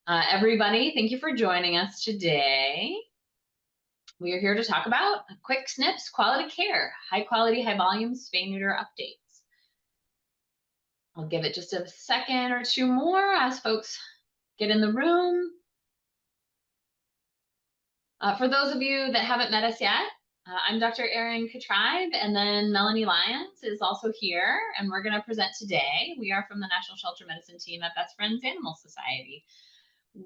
Everybody, thank you for joining us today. We are here to talk about quick snips, quality care, high quality, high volume, spay neuter updates. I'll give it just a second or two more as folks get in the room. For those of you that haven't met us yet, I'm Dr. Erin Katribe, and then Melanie Lyons is also here, and we're going to present today. We are from the National Shelter Medicine team at Best Friends Animal Society.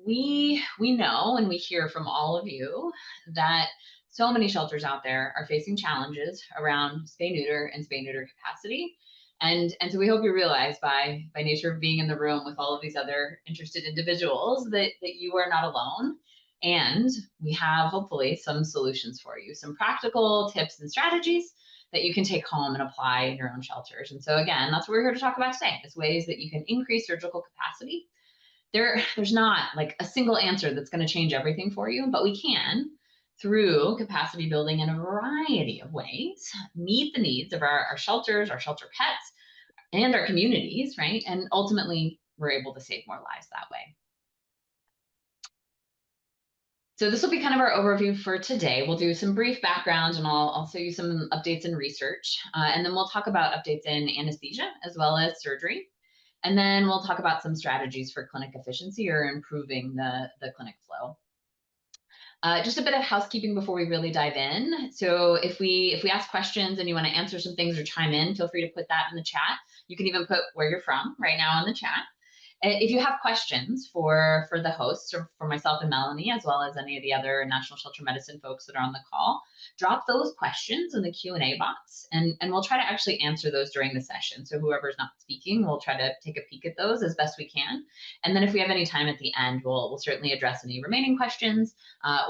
We know and we hear from all of you that so many shelters out there are facing challenges around spay neuter and spay neuter capacity. And so we hope you realize by nature of being in the room with all of these other interested individuals that you are not alone. And we have hopefully some solutions for you, some practical tips and strategies that you can take home and apply in your own shelters. And so again, that's what we're here to talk about today, is ways that you can increase surgical capacity. There's not like a single answer that's going to change everything for you, but we can, through capacity building in a variety of ways, meet the needs of our shelters, our shelter pets, and our communities, right? And ultimately, we're able to save more lives that way. So this will be kind of our overview for today. We'll do some brief background, and I'll show you some updates in research, and then we'll talk about updates in anesthesia as well as surgery. And then we'll talk about some strategies for clinic efficiency or improving the clinic flow. Just a bit of housekeeping before we really dive in. So if we ask questions and you want to answer some things or chime in, feel free to put that in the chat. You can even put where you're from right now in the chat. If you have questions for the hosts or for myself and Melanie, as well as any of the other National Shelter Medicine folks that are on the call, drop those questions in the Q&A box, and we'll try to actually answer those during the session. So whoever's not speaking, we'll try to take a peek at those as best we can. And then if we have any time at the end, we'll certainly address any remaining questions,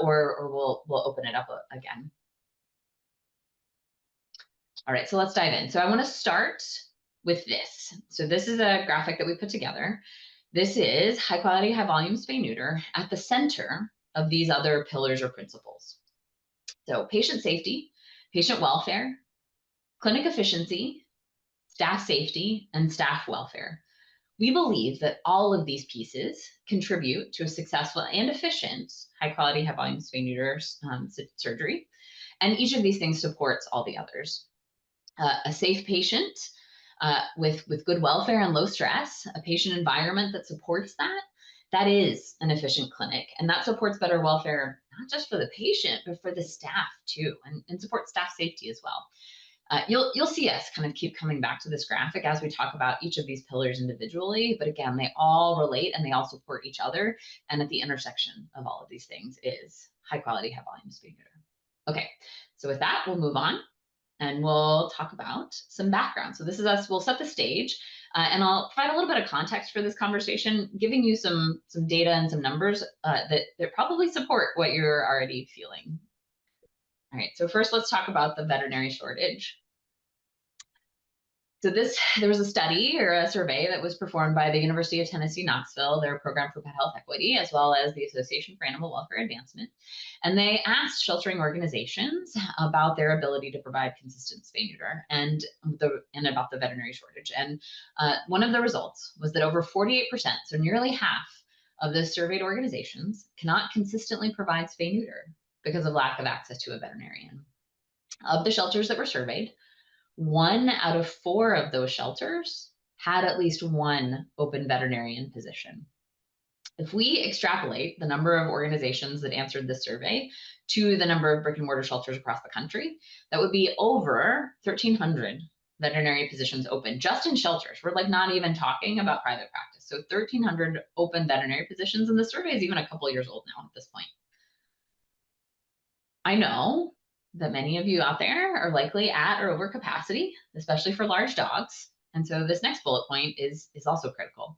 or we'll open it up again. All right, so let's dive in. So I want to start with this. So this is a graphic that we put together. This is high quality, high volume spay neuter at the center of these other pillars or principles. So patient safety, patient welfare, clinic efficiency, staff safety, and staff welfare. We believe that all of these pieces contribute to a successful and efficient high quality, high volume spay neuter surgery. And each of these things supports all the others. A safe patient with good welfare and low stress, a patient environment that supports that is an efficient clinic. And that supports better welfare, not just for the patient, but for the staff too, and supports staff safety as well. You'll see us kind of keep coming back to this graphic as we talk about each of these pillars individually, but again, they all relate and they all support each other. And at the intersection of all of these things is high quality, high volume spay neuter. Okay, so with that, we'll move on. And we'll talk about some background. So this is us, we'll set the stage, and I'll provide a little bit of context for this conversation, giving you some data and some numbers that probably support what you're already feeling. All right, so first let's talk about the veterinary shortage. So there was a study or a survey that was performed by the University of Tennessee, Knoxville, their program for pet health equity, as well as the Association for Animal Welfare Advancement. And they asked sheltering organizations about their ability to provide consistent spay neuter and about the veterinary shortage. And one of the results was that over 48%, so nearly half of the surveyed organizations cannot consistently provide spay neuter because of lack of access to a veterinarian. Of the shelters that were surveyed, 1 out of 4 of those shelters had at least one open veterinarian position. If we extrapolate the number of organizations that answered this survey to the number of brick and mortar shelters across the country, that would be over 1,300 veterinary positions open just in shelters. We're like not even talking about private practice. So 1,300 open veterinary positions, and the survey is even a couple years old now at this point. I know that many of you out there are likely at or over capacity, especially for large dogs. And so this next bullet point is also critical.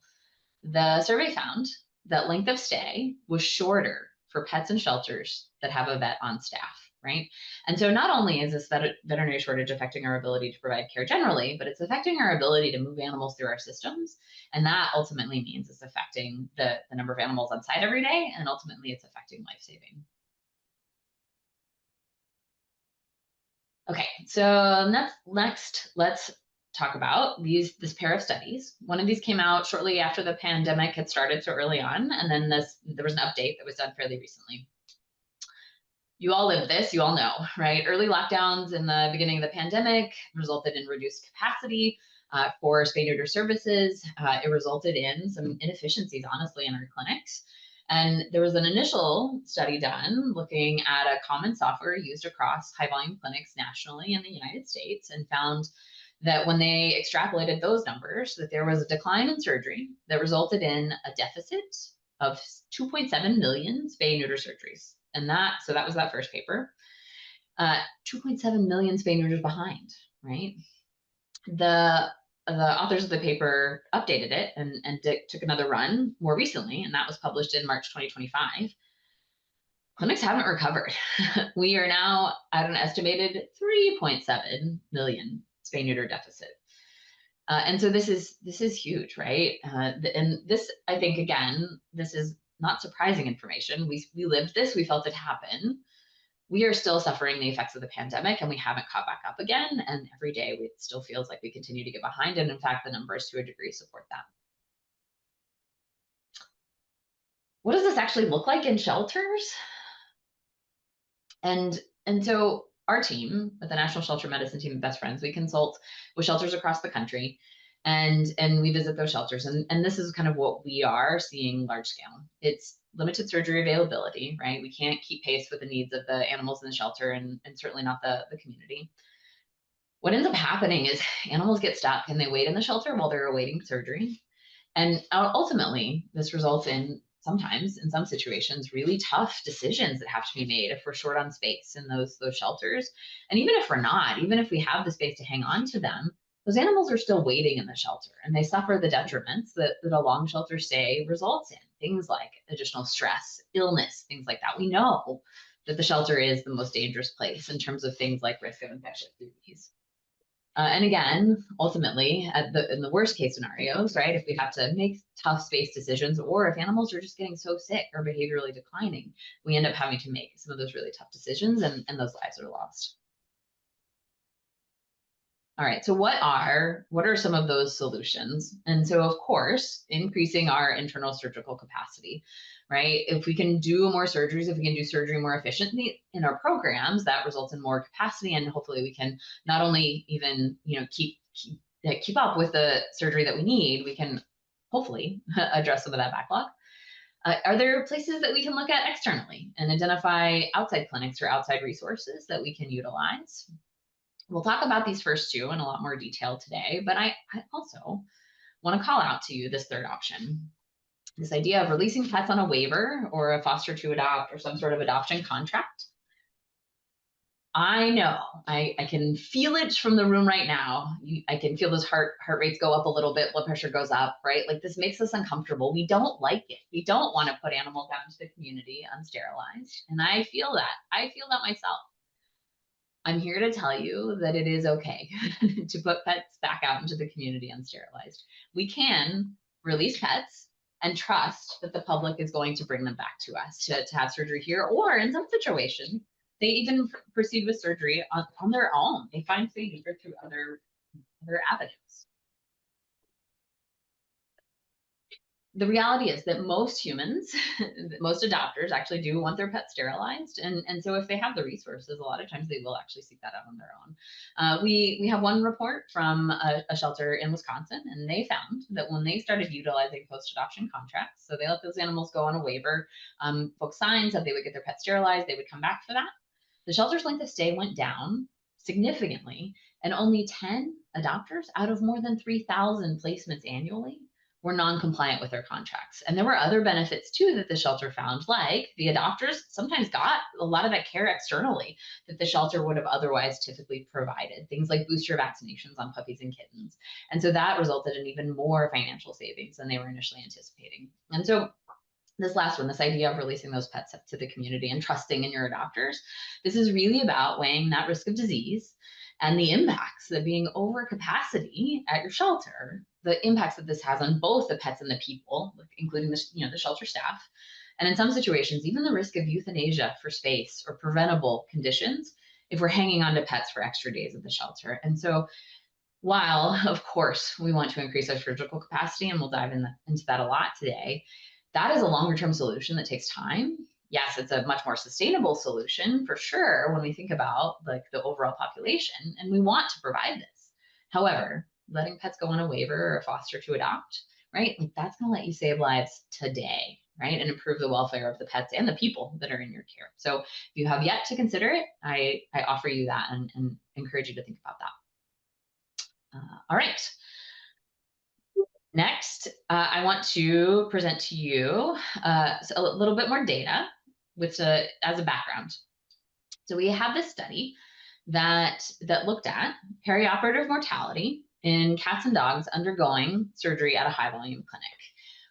The survey found that length of stay was shorter for pets and shelters that have a vet on staff, right? And so not only is this veterinary shortage affecting our ability to provide care generally, but it's affecting our ability to move animals through our systems. And that ultimately means it's affecting the number of animals on site every day, and ultimately it's affecting life-saving. Okay, so next, let's talk about this pair of studies. One of these came out shortly after the pandemic had started, so early on, and then there was an update that was done fairly recently. You all lived this, you all know, right? Early lockdowns in the beginning of the pandemic resulted in reduced capacity for spay neuter services. It resulted in some inefficiencies, honestly, in our clinics. And there was an initial study done looking at a common software used across high volume clinics nationally in the United States, and found that when they extrapolated those numbers, that there was a decline in surgery that resulted in a deficit of 2.7 million spay neuter surgeries. And so that was that first paper. 2.7 million spay neuters behind, right? The authors of the paper updated it and took another run more recently, and that was published in March 2025. Clinics haven't recovered. We are now at an estimated 3.7 million spay neuter deficit. And so this is huge, right? And this, I think, again, this is not surprising information. We lived this, we felt it happen. We are still suffering the effects of the pandemic, and we haven't caught back up again. And every day it still feels like we continue to get behind. And in fact, the numbers to a degree support that. What does this actually look like in shelters? And so our team, with the National Shelter Medicine Team of Best Friends, we consult with shelters across the country, and we visit those shelters. And this is kind of what we are seeing large scale. It's limited surgery availability, right? We can't keep pace with the needs of the animals in the shelter, and certainly not the community. What ends up happening is animals get stuck and they wait in the shelter while they're awaiting surgery. And ultimately, this results in, sometimes in some situations, really tough decisions that have to be made if we're short on space in those shelters. And even if we're not, even if we have the space to hang on to them, those animals are still waiting in the shelter, and they suffer the detriments that a long shelter stay results in. Things like additional stress, illness, things like that. We know that the shelter is the most dangerous place in terms of things like risk of infectious disease. And again, ultimately, in the worst case scenarios, right, if we have to make tough space decisions, or if animals are just getting so sick or behaviorally declining, we end up having to make some of those really tough decisions, and those lives are lost. All right, so what are some of those solutions? And so, of course, increasing our internal surgical capacity, right? If we can do more surgeries, if we can do surgery more efficiently in our programs, that results in more capacity, and hopefully we can not only even, keep up with the surgery that we need, we can hopefully address some of that backlog. Are there places that we can look at externally and identify outside clinics or outside resources that we can utilize? We'll talk about these first two in a lot more detail today, but I also want to call out to you this third option. This idea of releasing pets on a waiver or a foster to adopt or some sort of adoption contract. I know, I can feel it from the room right now. I can feel those heart rates go up a little bit, blood pressure goes up, right? Like, this makes us uncomfortable. We don't like it. We don't want to put animals out into the community unsterilized. And I feel that. I feel that myself. I'm here to tell you that it is okay to put pets back out into the community unsterilized. We can release pets and trust that the public is going to bring them back to us to have surgery here, or in some situations, they even proceed with surgery on their own. They find spay neuter through other avenues. The reality is that most humans, most adopters actually do want their pets sterilized. And so if they have the resources, a lot of times they will actually seek that out on their own. We have one report from a shelter in Wisconsin, and they found that when they started utilizing post-adoption contracts, so they let those animals go on a waiver, folks signed, said they would get their pet sterilized, they would come back for that. The shelter's length of stay went down significantly, and only 10 adopters out of more than 3,000 placements annually were non-compliant with their contracts. And there were other benefits too that the shelter found, like the adopters sometimes got a lot of that care externally that the shelter would have otherwise typically provided, things like booster vaccinations on puppies and kittens. And so that resulted in even more financial savings than they were initially anticipating. And so this last one, this idea of releasing those pets up to the community and trusting in your adopters, this is really about weighing that risk of disease and the impacts that being over capacity at your shelter, the impacts that this has on both the pets and the people, including the shelter staff, and in some situations, even the risk of euthanasia for space or preventable conditions if we're hanging on to pets for extra days at the shelter. And so while, of course, we want to increase our surgical capacity, and we'll dive into that a lot today, that is a longer term solution that takes time. Yes, it's a much more sustainable solution for sure when we think about like the overall population, and we want to provide this. However, letting pets go on a waiver or a foster to adopt, right? Like that's going to let you save lives today, right? And improve the welfare of the pets and the people that are in your care. So if you have yet to consider it, I offer you that and encourage you to think about that. All right. Next, I want to present to you a little bit more data as a background. So we have this study that looked at perioperative mortality in cats and dogs undergoing surgery at a high volume clinic.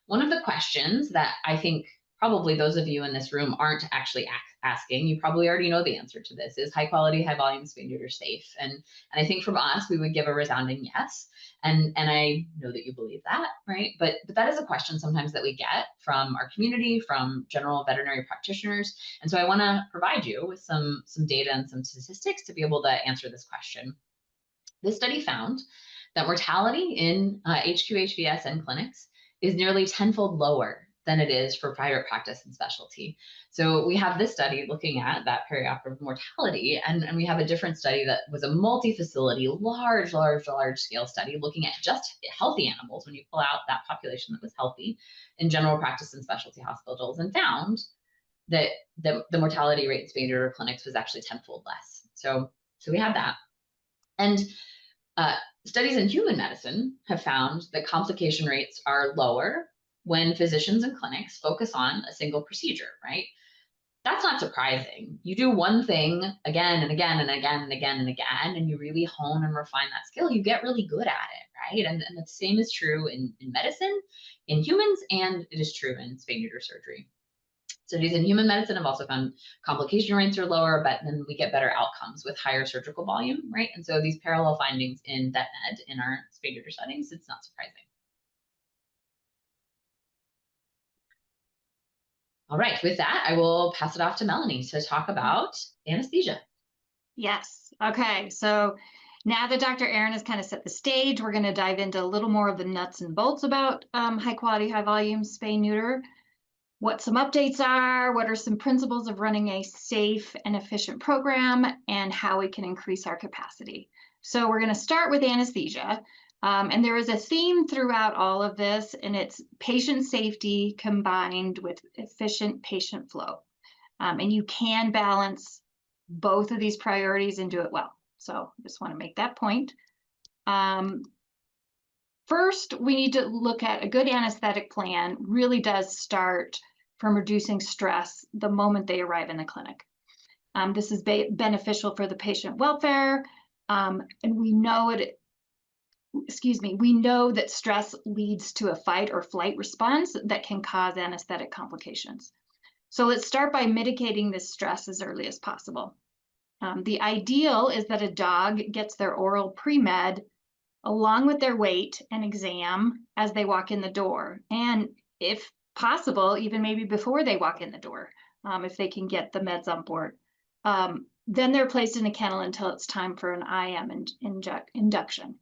One of the questions that I think probably those of you in this room aren't actually asking, you probably already know the answer to this, is high quality, high volume spay neuter safe? And I think from us, we would give a resounding yes. And I know that you believe that, right? But that is a question sometimes that we get from our community, from general veterinary practitioners. And so I want to provide you with some data and some statistics to be able to answer this question. This study found that mortality in HQ-HVS clinics is nearly tenfold lower than it is for private practice and specialty. So we have this study looking at that perioperative mortality, and we have a different study that was a multi-facility, large scale study looking at just healthy animals when you pull out that population that was healthy in general practice and specialty hospitals, and found that the mortality rate in spay neuter clinics was actually tenfold less. So we have that. And studies in human medicine have found that complication rates are lower when physicians and clinics focus on a single procedure, right? That's not surprising. You do one thing again and again and again and again and again, and you really hone and refine that skill, you get really good at it, right? And the same is true in medicine, in humans, and it is true in spay neuter surgery. Studies in human medicine have also found complication rates are lower, but then we get better outcomes with higher surgical volume, right? And so these parallel findings in vet med in our spay neuter settings, it's not surprising. All right, with that, I will pass it off to Melanie to talk about anesthesia. Yes. Okay. So now that Dr. Erin has kind of set the stage, we're going to dive into a little more of the nuts and bolts about high quality, high volume spay neuter, what some updates are, what are some principles of running a safe and efficient program, and how we can increase our capacity. So we're going to start with anesthesia. And there is a theme throughout all of this, and it's patient safety combined with efficient patient flow. And you can balance both of these priorities and do it well. So just want to make that point. First, we need to look at a good anesthetic plan really does start from reducing stress the moment they arrive in the clinic. This is beneficial for the patient welfare, and we know we know that stress leads to a fight or flight response that can cause anesthetic complications. So let's start by mitigating this stress as early as possible. The ideal is that a dog gets their oral pre-med along with their weight and exam as they walk in the door. And if possible, even maybe before they walk in the door, if they can get the meds on board. Then they're placed in a kennel until it's time for an IM induction.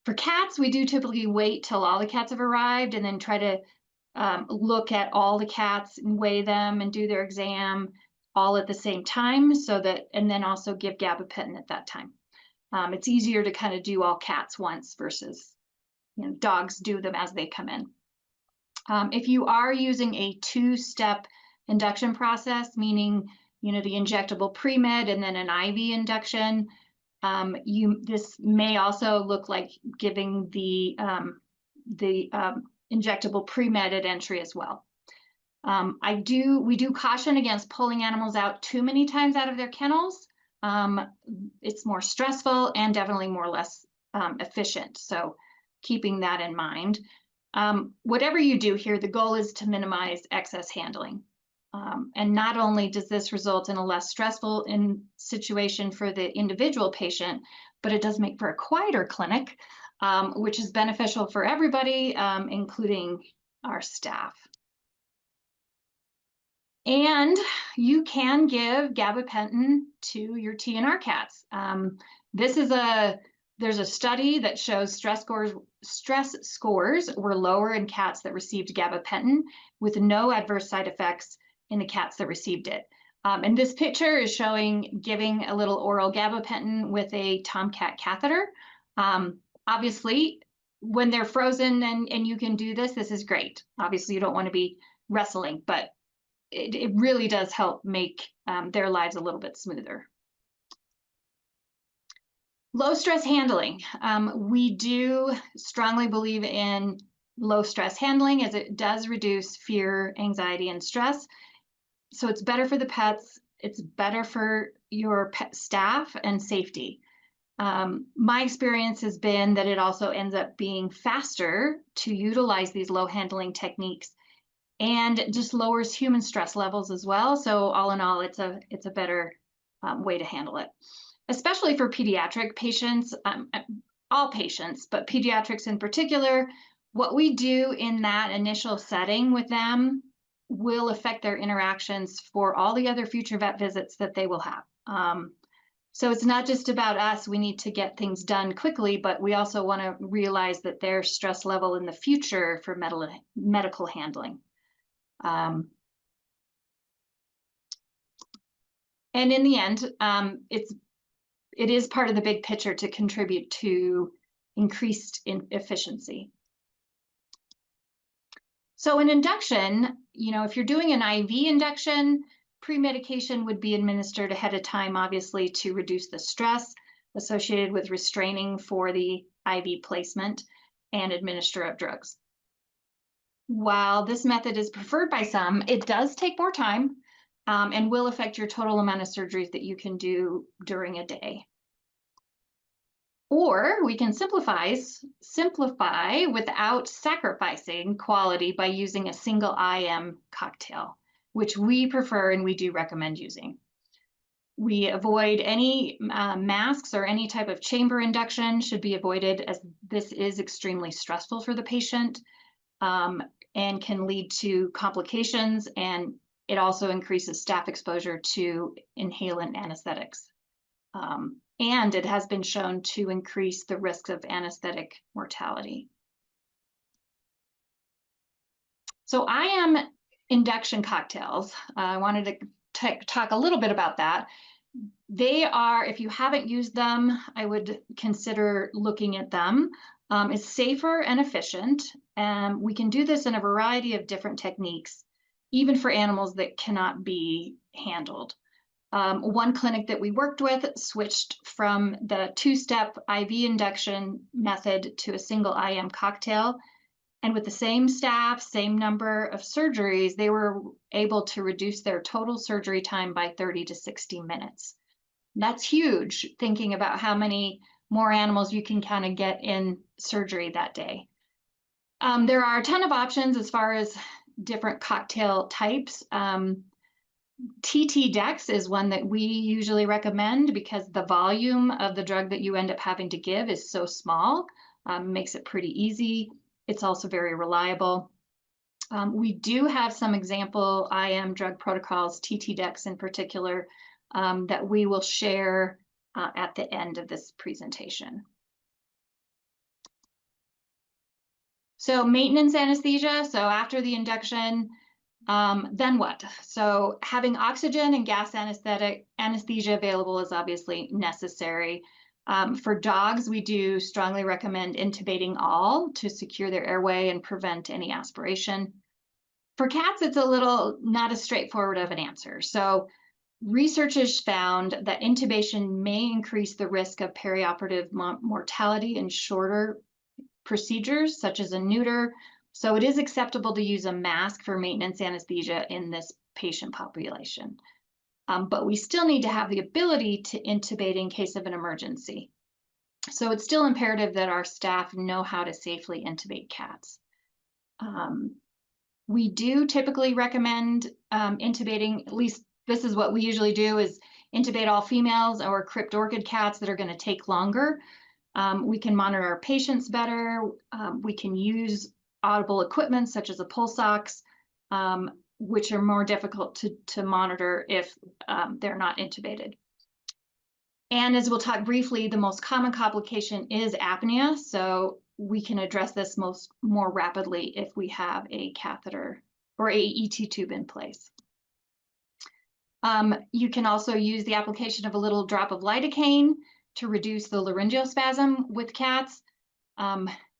For cats, we do typically wait till all the cats have arrived and then try to look at all the cats and weigh them and do their exam all at the same time, and then also give gabapentin at that time. It's easier to kind of do all cats once versus, dogs do them as they come in. If you are using a two-step induction process, meaning, the injectable pre-med and then an IV induction, this may also look like giving the injectable pre-med at entry as well. We do caution against pulling animals out too many times out of their kennels. It's more stressful and definitely less efficient. So keeping that in mind. Whatever you do here, the goal is to minimize excess handling. And not only does this result in a less stressful situation for the individual patient, but it does make for a quieter clinic, which is beneficial for everybody, including our staff. And you can give gabapentin to your TNR cats. This There's a study that shows stress scores were lower in cats that received gabapentin with no adverse side effects in the cats that received it. And this picture is showing giving a little oral gabapentin with a Tomcat catheter. Obviously, when they're frozen and you can do this, this is great. Obviously, you don't want to be wrestling, but it really does help make their lives a little bit smoother. Low stress handling. We do strongly believe in low stress handling as it does reduce fear, anxiety, and stress. So it's better for the pets. It's better for your pet staff and safety. My experience has been that it also ends up being faster to utilize these low handling techniques and just lowers human stress levels as well. So all in all, it's a better way to handle it, especially for pediatric patients, all patients, but pediatrics in particular. What we do in that initial setting with them will affect their interactions for all the other future vet visits that they will have. So it's not just about us. We need to get things done quickly, but we also want to realize that their stress level in the future for medical handling. And in the end, it is part of the big picture to contribute to increased efficiency. So an induction, if you're doing an IV induction, pre-medication would be administered ahead of time, obviously, to reduce the stress associated with restraining for the IV placement and administer of drugs. While this method is preferred by some, it does take more time and will affect your total amount of surgeries that you can do during a day. Or we can simplify without sacrificing quality by using a single IM cocktail, which we prefer and we do recommend using. We avoid any masks or any type of chamber induction should be avoided, as this is extremely stressful for the patient and can lead to complications, and it also increases staff exposure to inhalant anesthetics. And it has been shown to increase the risk of anesthetic mortality. So IM induction cocktails, I wanted to talk a little bit about that. They are, if you haven't used them, I would consider looking at them. It's safer and efficient. We can do this in a variety of different techniques, even for animals that cannot be handled. One clinic that we worked with switched from the two-step IV induction method to a single IM cocktail. And with the same staff, same number of surgeries, they were able to reduce their total surgery time by 30 to 60 minutes. That's huge, thinking about how many more animals you can kind of get in surgery that day. There are a ton of options as far as different cocktail types. TT Dex is one that we usually recommend because the volume of the drug that you end up having to give is so small, makes it pretty easy. It's also very reliable. We do have some example IM drug protocols, TT Dex in particular, that we will share at the end of this presentation. So maintenance anesthesia, so after the induction, then what? So having oxygen and gas anesthesia available is obviously necessary. For dogs, we do strongly recommend intubating all to secure their airway and prevent any aspiration. For cats, it's a little not as straightforward of an answer. So research has found that intubation may increase the risk of perioperative mortality in shorter procedures, such as a neuter. So it is acceptable to use a mask for maintenance anesthesia in this patient population. But we still need to have the ability to intubate in case of an emergency. So it's still imperative that our staff know how to safely intubate cats. We do typically recommend intubating, at least this is what we usually do, is intubate all females or crypt orchid cats that are going to take longer. We can monitor our patients better. We can use audible equipment such as a pulse ox, which are more difficult to monitor if they're not intubated. And as we'll talk briefly, the most common complication is apnea. So we can address this more rapidly if we have a catheter or a ET tube in place. You can also use the application of a little drop of lidocaine to reduce the laryngeal spasm with cats,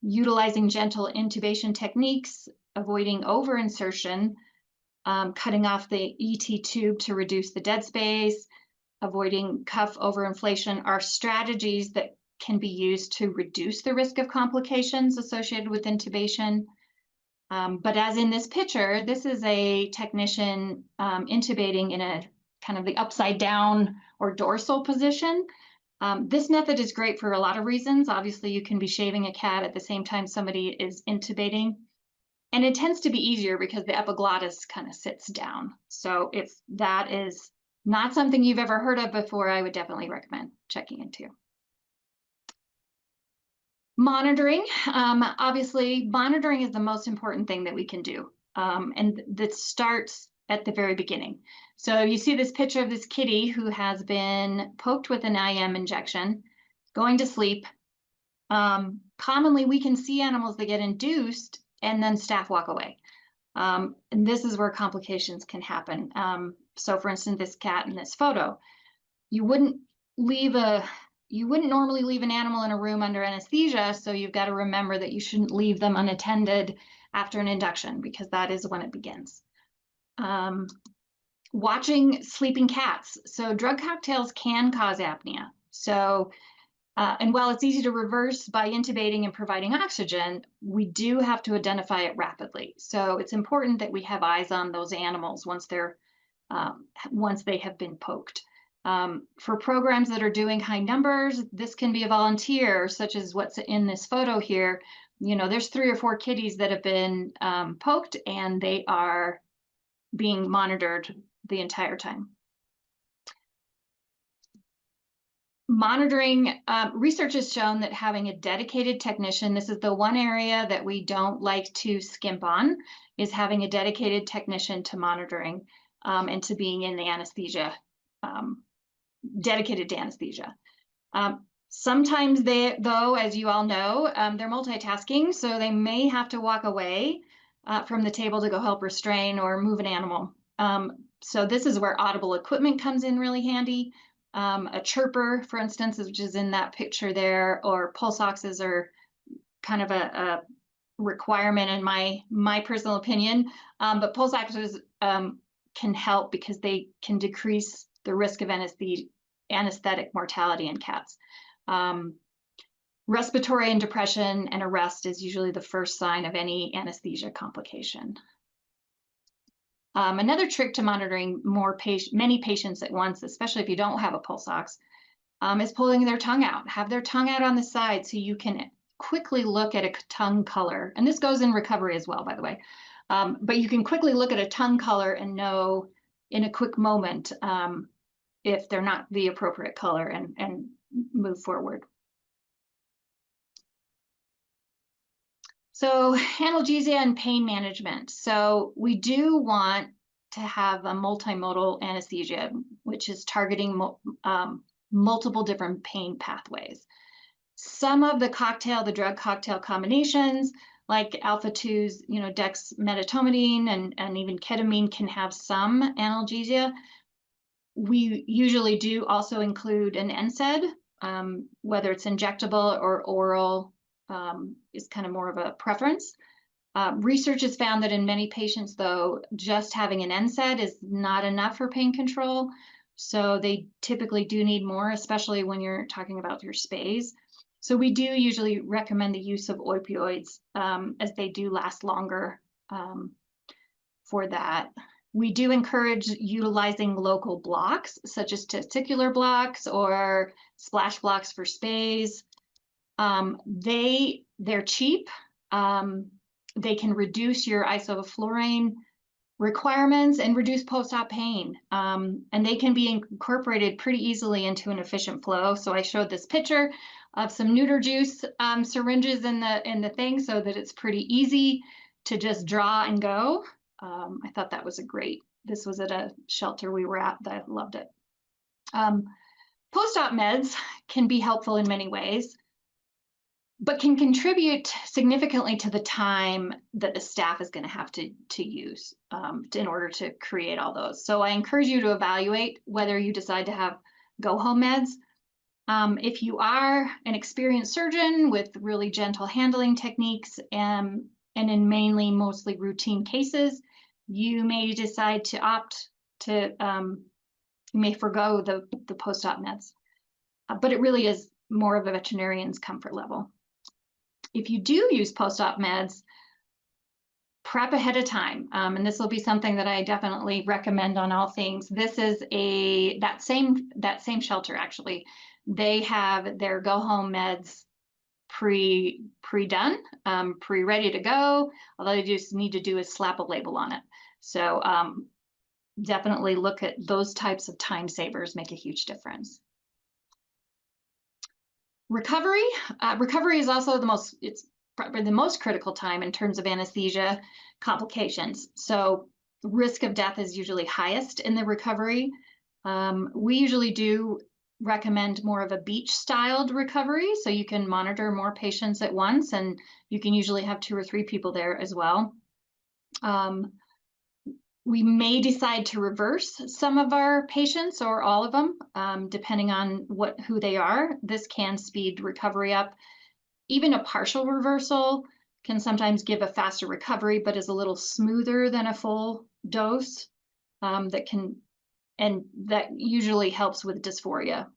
utilizing gentle intubation techniques, avoiding over-insertion, cutting off the ET tube to reduce the dead space, avoiding cuff overinflation are strategies that can be used to reduce the risk of complications associated with intubation. But as in this picture, this is a technician intubating in a kind of the upside down or dorsal position. This method is great for a lot of reasons. Obviously, you can be shaving a cat at the same time somebody is intubating. And it tends to be easier because the epiglottis kind of sits down. So if that is not something you've ever heard of before, I would definitely recommend checking into. Monitoring, obviously, monitoring is the most important thing that we can do. And that starts at the very beginning. So you see this picture of this kitty who has been poked with an IM injection, going to sleep. Commonly, we can see animals that get induced and then staff walk away. And this is where complications can happen. So for instance, this cat in this photo, you wouldn't normally leave an animal in a room under anesthesia, so you've got to remember that you shouldn't leave them unattended after an induction because that is when it begins. Watching sleeping cats. So drug cocktails can cause apnea. So, and while it's easy to reverse by intubating and providing oxygen, we do have to identify it rapidly. So it's important that we have eyes on those animals once they have been poked. For programs that are doing high numbers, this can be a volunteer, such as what's in this photo here. You know, there's 3 or 4 kitties that have been poked, and they are being monitored the entire time. Monitoring, research has shown that having a dedicated technician, this is the one area that we don't like to skimp on, is having a dedicated technician to monitoring and to being in the anesthesia, dedicated to anesthesia. Sometimes though, as you all know, they're multitasking, so they may have to walk away from the table to go help restrain or move an animal. So this is where audible equipment comes in really handy. A chirper, for instance, which is in that picture there, or pulse oxes are kind of a requirement in my personal opinion. But pulse oxes can help because they can decrease the risk of anesthetic mortality in cats. Respiratory and depression and arrest is usually the first sign of any anesthesia complication. Another trick to monitoring many patients at once, especially if you don't have a pulse ox, is pulling their tongue out. Have their tongue out on the side so you can quickly look at a tongue color. And this goes in recovery as well, by the way. But you can quickly look at a tongue color and know in a quick moment if they're not the appropriate color and move forward. So analgesia and pain management. So we do want to have a multimodal anesthesia, which is targeting multiple different pain pathways. Some of the drug cocktail combinations, like alpha-2s, dexmedetomidine and even ketamine can have some analgesia. We usually do also include an NSAID, whether it's injectable or oral. Is kind of more of a preference. Research has found that in many patients, though, just having an NSAID is not enough for pain control. So they typically do need more, especially when you're talking about your Spays. So we do usually recommend the use of opioids as they do last longer for that. We do encourage utilizing local blocks, such as testicular blocks or splash blocks for Spays. They're cheap. They can reduce your isoflurane requirements and reduce post-op pain. And they can be incorporated pretty easily into an efficient flow. So I showed this picture of some Neuter juice syringes in the thing so that it's pretty easy to just draw and go. I thought that was this was at a shelter we were at that I loved it. Post-op meds can be helpful in many ways, but can contribute significantly to the time that the staff is going to have to use in order to create all those. So I encourage you to evaluate whether you decide to have go-home meds. If you are an experienced surgeon with really gentle handling techniques and in mostly routine cases, you may decide to opt to, you may forego the post-op meds, but it really is more of a veterinarian's comfort level. If you do use post-op meds, prep ahead of time, and this will be something that I definitely recommend on all things. This is that same shelter actually. They have their go-home meds pre-done, ready to go. All they just need to do is slap a label on it. So definitely look at those types of time savers, make a huge difference. Recovery is also it's probably the most critical time in terms of anesthesia complications. So risk of death is usually highest in the recovery. We usually do recommend more of a beach-styled recovery, so you can monitor more patients at once, and you can usually have 2 or 3 people there as well. We may decide to reverse some of our patients or all of them, depending on who they are. This can speed recovery up. Even a partial reversal can sometimes give a faster recovery, but is a little smoother than a full dose. That usually helps with dysphoria.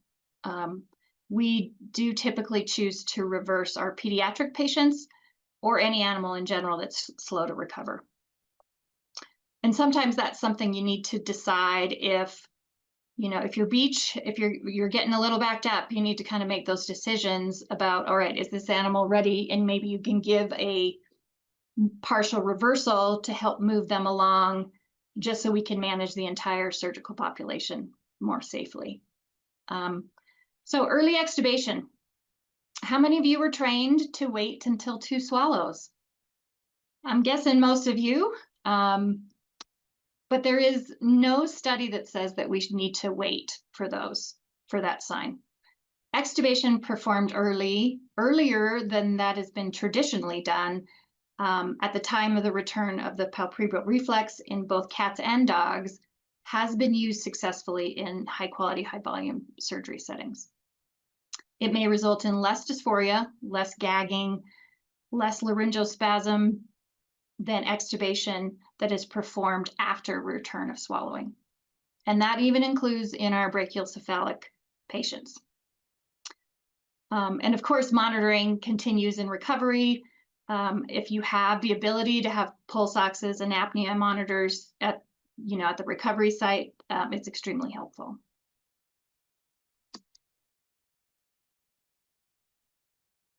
We do typically choose to reverse our pediatric patients or any animal in general that's slow to recover. And sometimes that's something you need to decide if you're getting a little backed up, you need to kind of make those decisions about, all right, is this animal ready? And maybe you can give a partial reversal to help move them along, just so we can manage the entire surgical population more safely. So early extubation. How many of you were trained to wait until 2 swallows? I'm guessing most of you. But there is no study that says that we need to wait for that sign. Extubation performed earlier than that has been traditionally done at the time of the return of the palpebral reflex in both cats and dogs has been used successfully in high quality, high volume surgery settings. It may result in less dysphoria, less gagging, less laryngospasm than extubation that is performed after return of swallowing. And that even includes in our brachiocephalic patients. And of course, monitoring continues in recovery. If you have the ability to have pulse oxes and apnea monitors at the recovery site, it's extremely helpful.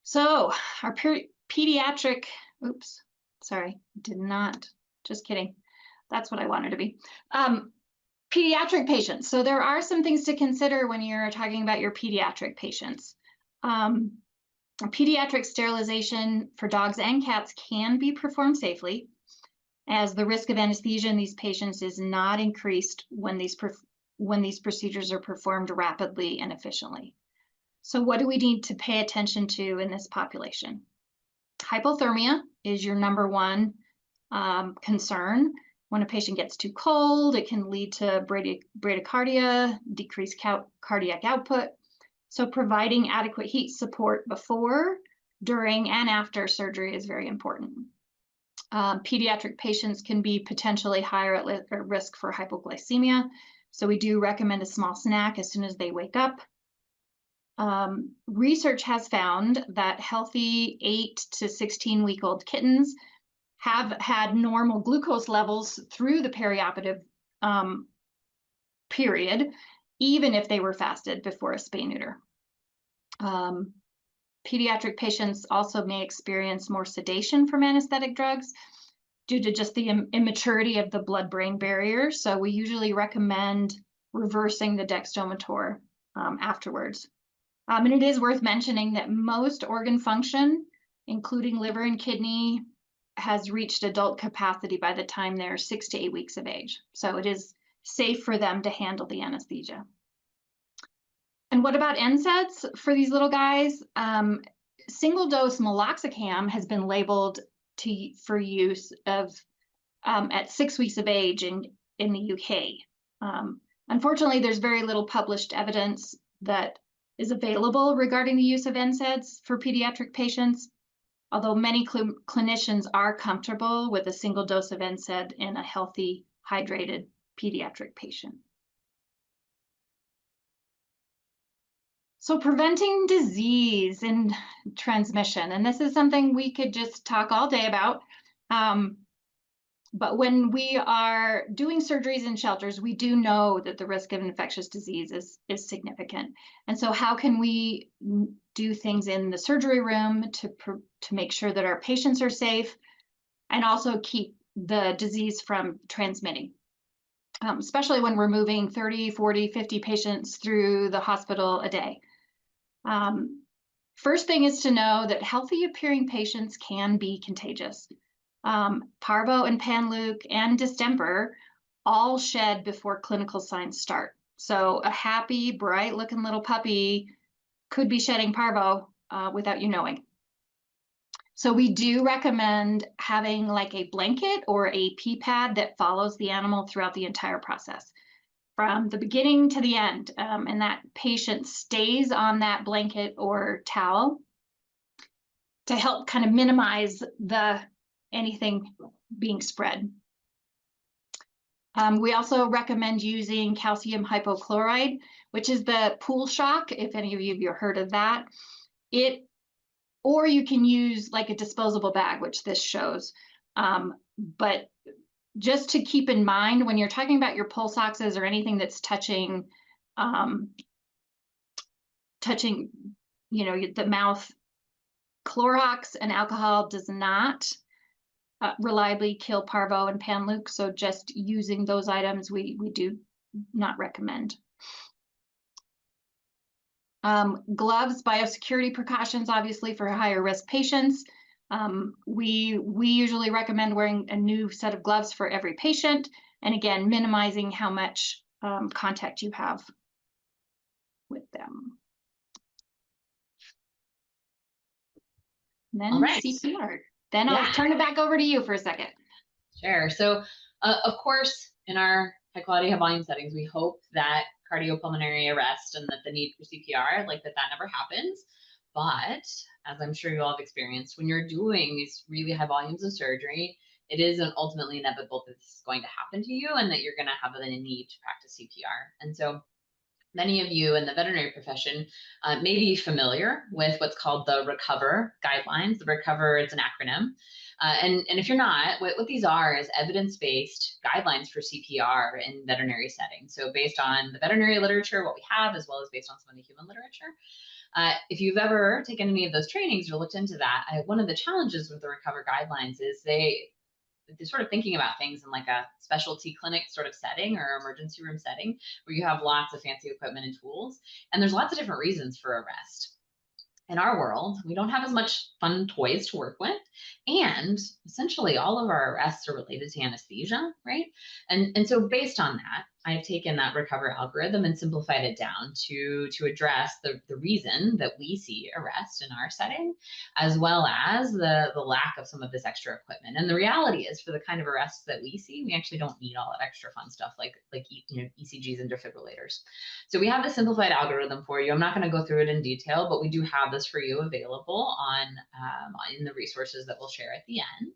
So our pediatric, oops, sorry, just kidding. That's what I wanted to be. Pediatric patients. So there are some things to consider when you're talking about your pediatric patients. Pediatric sterilization for dogs and cats can be performed safely, as the risk of anesthesia in these patients is not increased when these procedures are performed rapidly and efficiently. So what do we need to pay attention to in this population? Hypothermia is your number one concern. When a patient gets too cold, it can lead to bradycardia, decreased cardiac output. So providing adequate heat support before, during, and after surgery is very important. Pediatric patients can be potentially higher at risk for hypoglycemia. So we do recommend a small snack as soon as they wake up. Research has found that healthy 8 to 16-week-old kittens have had normal glucose levels through the perioperative period, even if they were fasted before a spay-neuter. Pediatric patients also may experience more sedation from anesthetic drugs due to just the immaturity of the blood-brain barrier. So we usually recommend reversing the dexdomitor afterwards. And it is worth mentioning that most organ function, including liver and kidney, has reached adult capacity by the time they're 6 to 8 weeks of age. So it is safe for them to handle the anesthesia. And what about NSAIDs for these little guys? Single dose meloxicam has been labeled for use of at 6 weeks of age in the UK. Unfortunately, there's very little published evidence that is available regarding the use of NSAIDs for pediatric patients, although many clinicians are comfortable with a single dose of NSAID in a healthy, hydrated pediatric patient. So preventing disease and transmission, and this is something we could just talk all day about. But when we are doing surgeries in shelters, we do know that the risk of infectious disease is significant. And so how can we do things in the surgery room to make sure that our patients are safe and also keep the disease from transmitting, especially when we're moving 30, 40, 50 patients through the hospital a day. First thing is to know that healthy appearing patients can be contagious. Parvo and Panleuk and distemper all shed before clinical signs start. So a happy, bright looking little puppy could be shedding parvo without you knowing. So we do recommend having like a blanket or a pee pad that follows the animal throughout the entire process, from the beginning to the end, and that patient stays on that blanket or towel to help kind of minimize anything being spread. We also recommend using calcium hypochlorite, which is the pool shock, if any of you have heard of that. Or you can use like a disposable bag, which this shows. But just to keep in mind, when you're talking about your pulse oxes or anything that's touching, the mouth, Clorox and alcohol does not reliably kill parvo and Panleuk. So just using those items, we do not recommend. Gloves, biosecurity precautions, obviously for higher risk patients. We usually recommend wearing a new set of gloves for every patient, and again, minimizing how much contact you have with them. And then All right. CPR. Then I'll turn it back over to you for a second. Sure. So, of course, in our high quality, high volume settings, we hope that cardiopulmonary arrest and that the need for CPR, like that never happens. But as I'm sure you all have experienced, when you're doing these really high volumes of surgery, it is ultimately inevitable that this is going to happen to you and that you're going to have a need to practice CPR. And so many of you in the veterinary profession may be familiar with what's called the RECOVER guidelines. The RECOVER is an acronym. And if you're not, what these are is evidence-based guidelines for CPR in veterinary settings. So based on the veterinary literature, what we have, as well as based on some of the human literature. If you've ever taken any of those trainings or looked into that, one of the challenges with the RECOVER guidelines is they're sort of thinking about things in like a specialty clinic sort of setting or emergency room setting where you have lots of fancy equipment and tools. And there's lots of different reasons for arrest. In our world, we don't have as much fun toys to work with. And essentially all of our arrests are related to anesthesia, right? And so based on that, I've taken that RECOVER algorithm and simplified it down to address the reason that we see arrest in our setting, as well as the lack of some of this extra equipment. And the reality is, for the kind of arrests that we see, we actually don't need all that extra fun stuff like ECGs and defibrillators. So we have the simplified algorithm for you. I'm not going to go through it in detail, but we do have this for you available in the resources that we'll share at the end.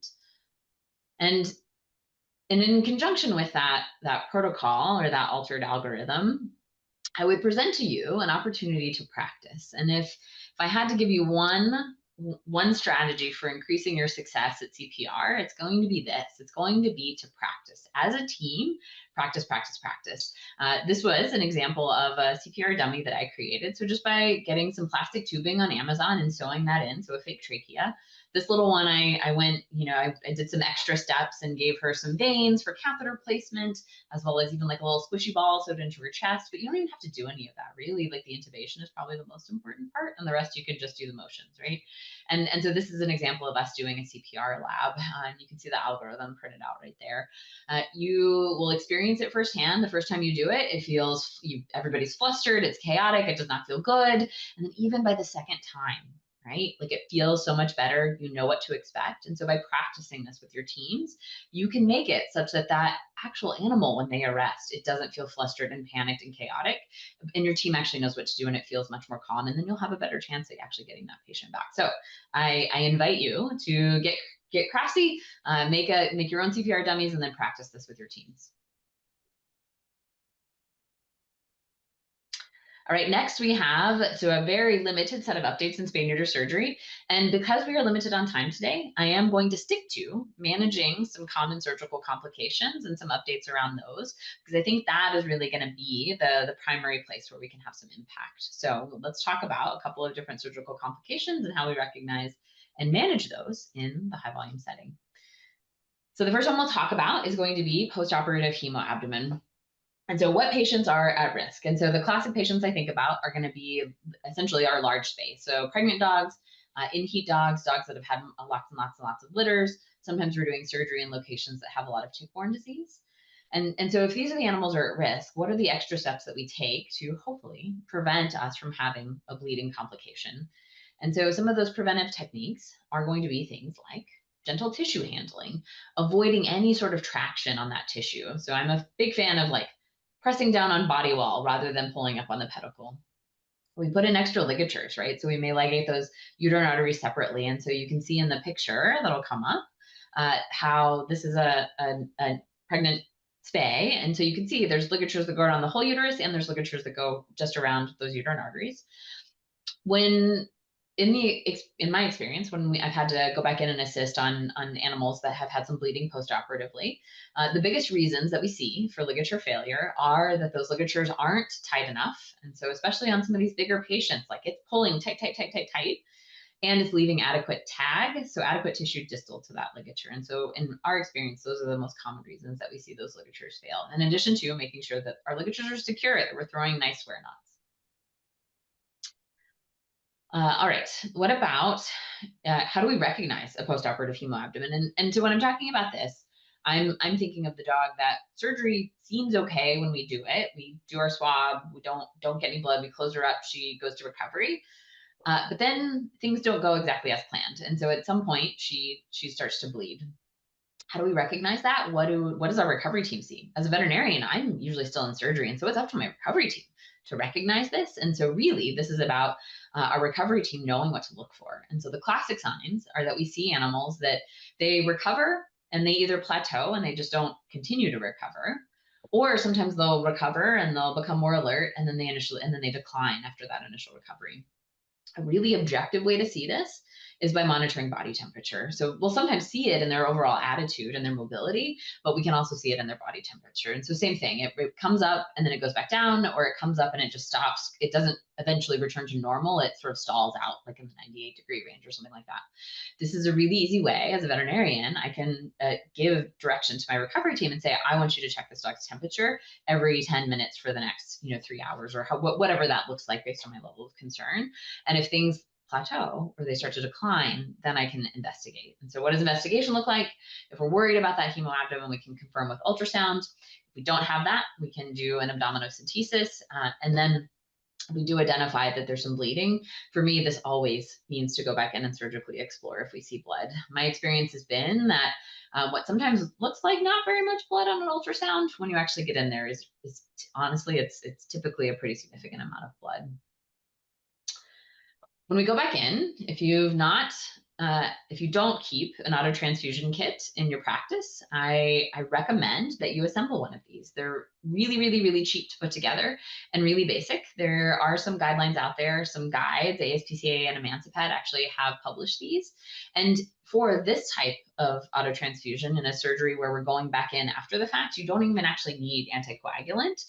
And in conjunction with that protocol or that altered algorithm, I would present to you an opportunity to practice. And if I had to give you one strategy for increasing your success at CPR, it's going to be this. It's going to be to practice as a team. Practice, practice, practice. This was an example of a CPR dummy that I created. So just by getting some plastic tubing on Amazon and sewing that in, so a fake trachea, this little one, I went, I did some extra steps and gave her some veins for catheter placement, as well as even like a little squishy ball sewed into her chest. But you don't even have to do any of that, really. Like the intubation is probably the most important part, and the rest you can just do the motions, right? And so this is an example of us doing a CPR lab. You can see the algorithm printed out right there. You will experience it firsthand. The first time you do it, it feels, everybody's flustered, it's chaotic, it does not feel good. And then even by the second time, right? Like it feels so much better. You know what to expect. And so by practicing this with your teams, you can make it such that that actual animal, when they arrest, it doesn't feel flustered and panicked and chaotic. And your team actually knows what to do, and it feels much more calm. And then you'll have a better chance at actually getting that patient back. So I invite you to get crafty, make your own CPR dummies, and then practice this with your teams. All right, next we have a very limited set of updates in spay neuter surgery. And because we are limited on time today, I am going to stick to managing some common surgical complications and some updates around those, because I think that is really going to be the primary place where we can have some impact. So let's talk about a couple of different surgical complications and how we recognize and manage those in the high volume setting. So the first one we'll talk about is going to be postoperative hemoabdomen. And so what patients are at risk? And so the classic patients I think about are going to be essentially our large space. So pregnant dogs, in-heat dogs, dogs that have had lots and lots and lots of litters. Sometimes we're doing surgery in locations that have a lot of tick-borne disease. And so if these are the animals are at risk, what are the extra steps that we take to hopefully prevent us from having a bleeding complication? And so some of those preventive techniques are going to be things like gentle tissue handling, avoiding any sort of traction on that tissue. So I'm a big fan of like pressing down on body wall rather than pulling up on the pedicle. We put in extra ligatures, right? So we may ligate those uterine arteries separately. And so you can see in the picture that'll come up how this is a pregnant spay. And so you can see there's ligatures that go around the whole uterus, and there's ligatures that go just around those uterine arteries. When in my experience, when I've had to go back in and assist on animals that have had some bleeding postoperatively, the biggest reasons that we see for ligature failure are that those ligatures aren't tight enough. And so especially on some of these bigger patients, like it's pulling tight, and it's leaving adequate tag, so adequate tissue distal to that ligature. And so in our experience, those are the most common reasons that we see those ligatures fail, in addition to making sure that our ligatures are secure, that we're throwing nice square knots. All right, what about how do we recognize a postoperative hemoabdomen? And so when I'm talking about this, I'm thinking of the dog that surgery seems okay when we do it. We do our swab, we don't get any blood, we close her up, she goes to recovery. But then things don't go exactly as planned. And so at some point she starts to bleed. How do we recognize that? What does our recovery team see? As a veterinarian, I'm usually still in surgery. And so it's up to my recovery team to recognize this. And so really this is about our recovery team knowing what to look for. And so the classic signs are that we see animals that they recover and they either plateau and they just don't continue to recover, or sometimes they'll recover and they'll become more alert and then they decline after that initial recovery. A really objective way to see this is by monitoring body temperature. So we'll sometimes see it in their overall attitude and their mobility, but we can also see it in their body temperature. And so same thing, it comes up and then it goes back down, or it comes up and it just stops. It doesn't eventually return to normal. It sort of stalls out like in the 98-degree range or something like that. This is a really easy way as a veterinarian. I can give direction to my recovery team and say, I want you to check this dog's temperature every 10 minutes for the next 3 hours, or whatever that looks like based on my level of concern. And if things plateau or they start to decline, then I can investigate. And so what does investigation look like? If we're worried about that hemoabdomen, we can confirm with ultrasound. If we don't have that, we can do an abdominocentesis. And then we do identify that there's some bleeding. For me, this always means to go back in and surgically explore if we see blood. My experience has been that what sometimes looks like not very much blood on an ultrasound, when you actually get in there is honestly, it's typically a pretty significant amount of blood. When we go back in, if you don't keep an auto transfusion kit in your practice, I recommend that you assemble one of these. They're really, really, really cheap to put together and really basic. There are some guidelines out there, some guides. ASPCA and Emanciped actually have published these. And for this type of autotransfusion in a surgery where we're going back in after the fact, you don't even actually need anticoagulant.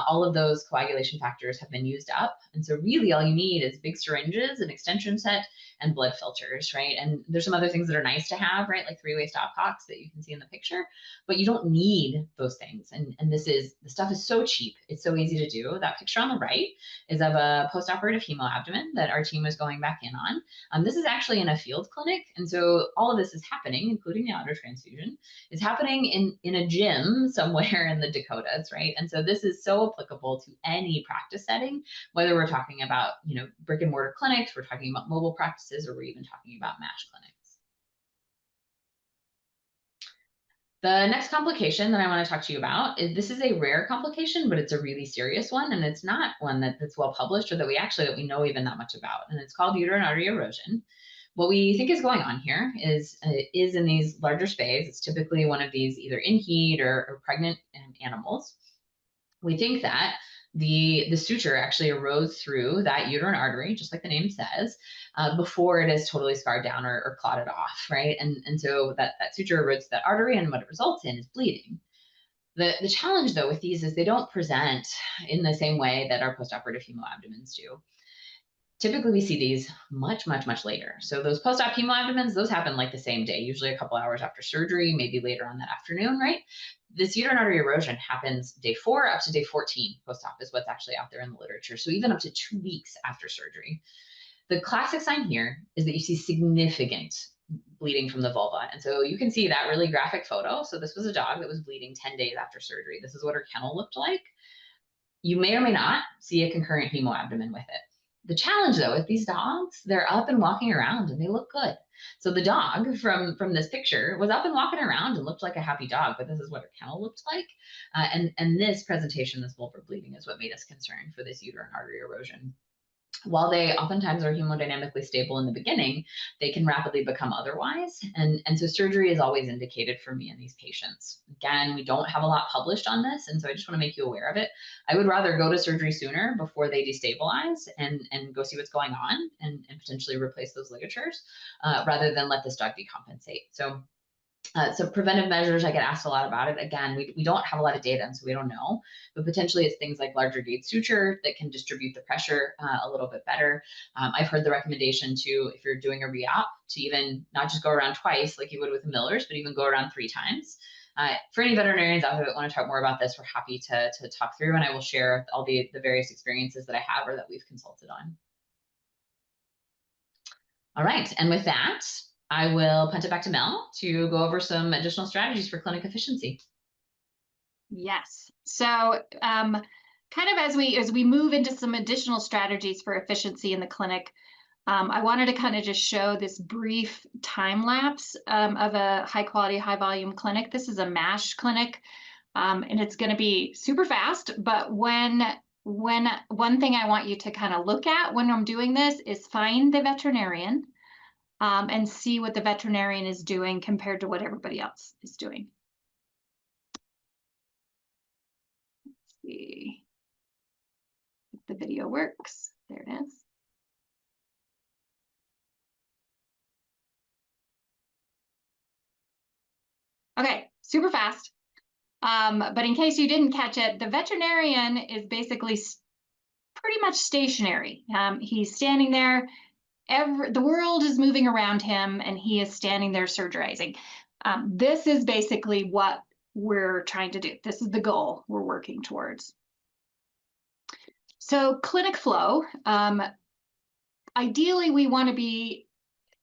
All of those coagulation factors have been used up. And so really all you need is big syringes, an extension set, and blood filters, right? And there's some other things that are nice to have, right? Like three-way stopcocks that you can see in the picture, but you don't need those things. And the stuff is so cheap. It's so easy to do. That picture on the right is of a postoperative hemoabdomen that our team was going back in on. This is actually in a field clinic. And so all of this is happening, including the autotransfusion, is happening in a gym somewhere in the Dakotas, right? And so this is so applicable to any practice setting, whether we're talking about, brick and mortar clinics, we're talking about mobile practices, or we're even talking about MASH clinics. The next complication that I want to talk to you about is, this is a rare complication, but it's a really serious one, and it's not one that's well published or that we know even that much about, and it's called uterine artery erosion. What we think is going on here is in these larger spays. It's typically one of these either in heat or pregnant animals. We think that the suture actually arose through that uterine artery, just like the name says, before it is totally scarred down or clotted off, right? And so that suture erodes that artery, and what it results in is bleeding. The challenge, though, with these is they don't present in the same way that our postoperative hemoabdomens do. Typically, we see these much, much, much later. So those post-op hemoabdomens, those happen like the same day, usually a couple hours after surgery, maybe later on that afternoon, right? This uterine artery erosion happens day 4 up to day 14 post-op is what's actually out there in the literature. So even up to 2 weeks after surgery. The classic sign here is that you see significant bleeding from the vulva. And so you can see that really graphic photo. So this was a dog that was bleeding 10 days after surgery. This is what her kennel looked like. You may or may not see a concurrent hemoabdomen with it. The challenge, though, with these dogs, they're up and walking around and they look good. So the dog from this picture was up and walking around and looked like a happy dog, but this is what her kennel looked like. And this presentation, this vulvar bleeding, is what made us concerned for this uterine artery erosion. While they oftentimes are hemodynamically stable in the beginning, they can rapidly become otherwise. And so surgery is always indicated for me in these patients. Again, we don't have a lot published on this, and so I just want to make you aware of it. I would rather go to surgery sooner before they destabilize and go see what's going on and potentially replace those ligatures rather than let this dog decompensate. So preventive measures, I get asked a lot about it. Again, we don't have a lot of data, and so we don't know, but potentially it's things like larger gauge suture that can distribute the pressure a little bit better. I've heard the recommendation to, if you're doing a re-op, to even not just go around twice like you would with Miller's, but even go around 3 times. For any veterinarians out there that want to talk more about this, we're happy to talk through, and I will share all the various experiences that I have or that we've consulted on. All right, and with that, I will punt it back to Mel to go over some additional strategies for clinic efficiency. Yes. So kind of as we move into some additional strategies for efficiency in the clinic, I wanted to kind of just show this brief time lapse of a high quality, high volume clinic. This is a MASH clinic, and it's going to be super fast. But when one thing I want you to kind of look at when I'm doing this is find the veterinarian and see what the veterinarian is doing compared to what everybody else is doing. Let's see if the video works. There it is. Okay, super fast. But in case you didn't catch it, the veterinarian is basically pretty much stationary. He's standing there. The world is moving around him, and he is standing there surgerizing. This is basically what we're trying to do. This is the goal we're working towards. So clinic flow, ideally we want to be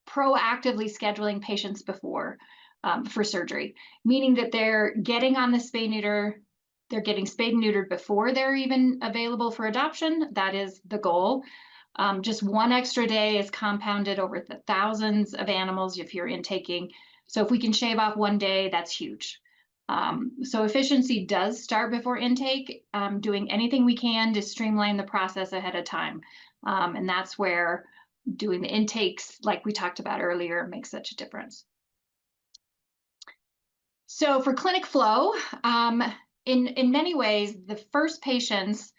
proactively scheduling patients before for surgery, meaning that they're getting on the spay neuter, they're getting spayed and neutered before they're even available for adoption. That is the goal. Just one extra day is compounded over the thousands of animals if you're intaking. So if we can shave off one day, that's huge. So efficiency does start before intake, doing anything we can to streamline the process ahead of time. And that's where doing the intakes, like we talked about earlier, makes such a difference. So for clinic flow, in many ways, the first patients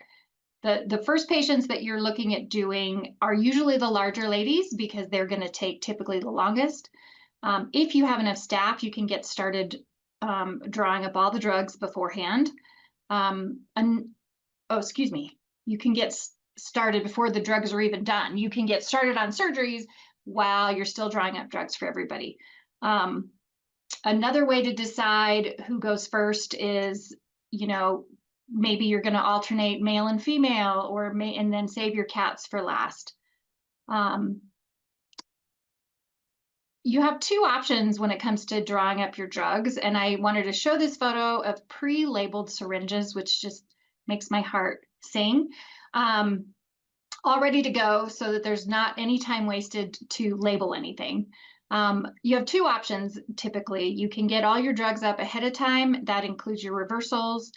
that you're looking at doing are usually the larger ladies because they're going to take typically the longest. If you have enough staff, you can get started drawing up all the drugs beforehand. You can get started before the drugs are even done. You can get started on surgeries while you're still drawing up drugs for everybody. Another way to decide who goes first is, maybe you're going to alternate male and female, and then save your cats for last. You have two options when it comes to drawing up your drugs, and I wanted to show this photo of pre-labeled syringes, which just makes my heart sing, all ready to go so that there's not any time wasted to label anything. You have two options typically. You can get all your drugs up ahead of time. That includes your reversals,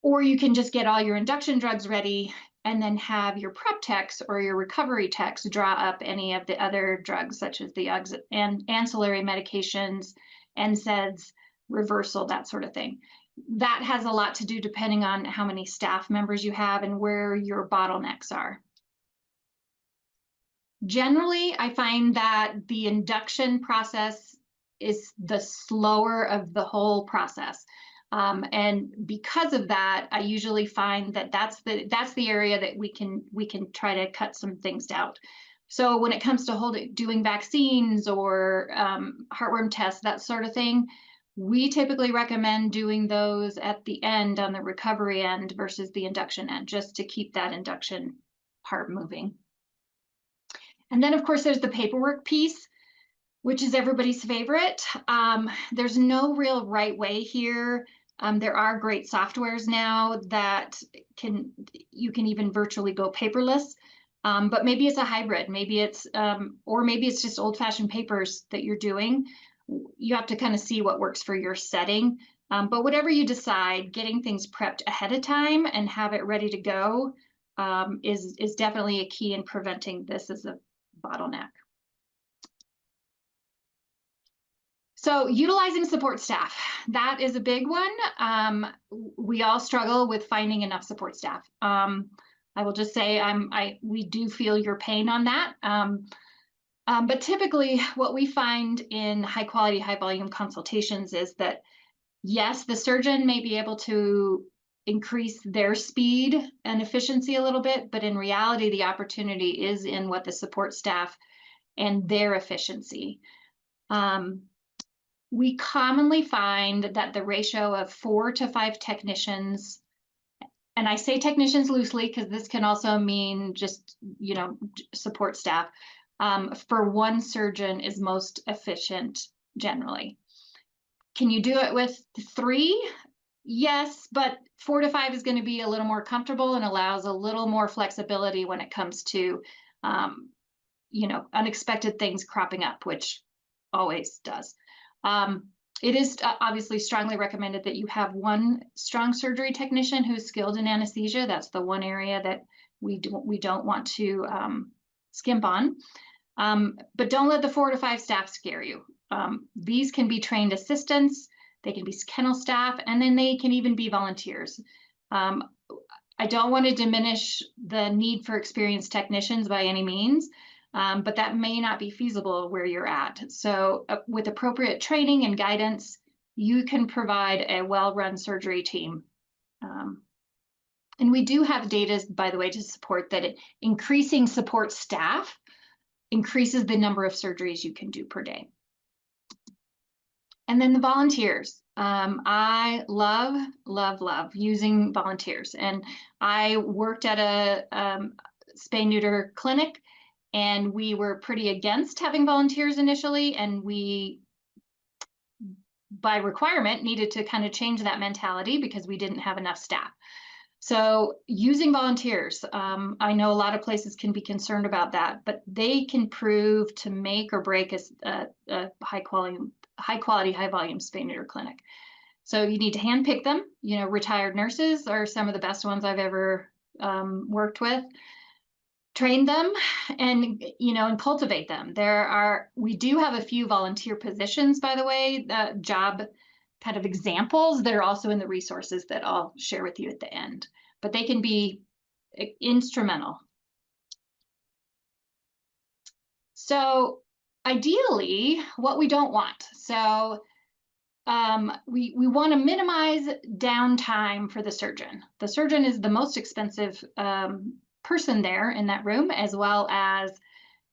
or you can just get all your induction drugs ready and then have your prep techs or your recovery techs draw up any of the other drugs, such as the ancillary medications, NSAIDs, reversal, that sort of thing. That has a lot to do depending on how many staff members you have and where your bottlenecks are. Generally, I find that the induction process is the slower of the whole process. And because of that, I usually find that that's the area that we can try to cut some things out. So when it comes to doing vaccines or heartworm tests, that sort of thing, we typically recommend doing those at the end on the recovery end versus the induction end, just to keep that induction part moving. And then, of course, there's the paperwork piece, which is everybody's favorite. There's no real right way here. There are great softwares now that you can even virtually go paperless, but maybe it's a hybrid. Maybe it's just old-fashioned papers that you're doing. You have to kind of see what works for your setting. But whatever you decide, getting things prepped ahead of time and have it ready to go is definitely a key in preventing this as a bottleneck. So utilizing support staff, that is a big one. We all struggle with finding enough support staff. I will just say we do feel your pain on that. But typically what we find in high quality, high volume consultations is that, yes, the surgeon may be able to increase their speed and efficiency a little bit, but in reality, the opportunity is in what the support staff and their efficiency. We commonly find that the ratio of 4 to 5 technicians, and I say technicians loosely because this can also mean just, support staff, for one surgeon is most efficient generally. Can you do it with 3? Yes, but 4 to 5 is going to be a little more comfortable and allows a little more flexibility when it comes to, unexpected things cropping up, which always does. It is obviously strongly recommended that you have one strong surgery technician who's skilled in anesthesia. That's the one area that we don't want to skimp on. But don't let the 4 to 5 staff scare you. These can be trained assistants, they can be kennel staff, and then they can even be volunteers. I don't want to diminish the need for experienced technicians by any means, but that may not be feasible where you're at. So with appropriate training and guidance, you can provide a well-run surgery team. And we do have data, by the way, to support that increasing support staff increases the number of surgeries you can do per day. And then the volunteers. I love using volunteers. And I worked at a spay neuter clinic, and we were pretty against having volunteers initially, and we, by requirement, needed to kind of change that mentality because we didn't have enough staff. So using volunteers, I know a lot of places can be concerned about that, but they can prove to make or break a high quality, high volume spay neuter clinic. So you need to handpick them. Retired nurses are some of the best ones I've ever worked with. Train them and cultivate them. We do have a few volunteer positions, by the way, job kind of examples that are also in the resources that I'll share with you at the end, but they can be instrumental. So ideally, what we don't want. So we want to minimize downtime for the surgeon. The surgeon is the most expensive person there in that room, as well as,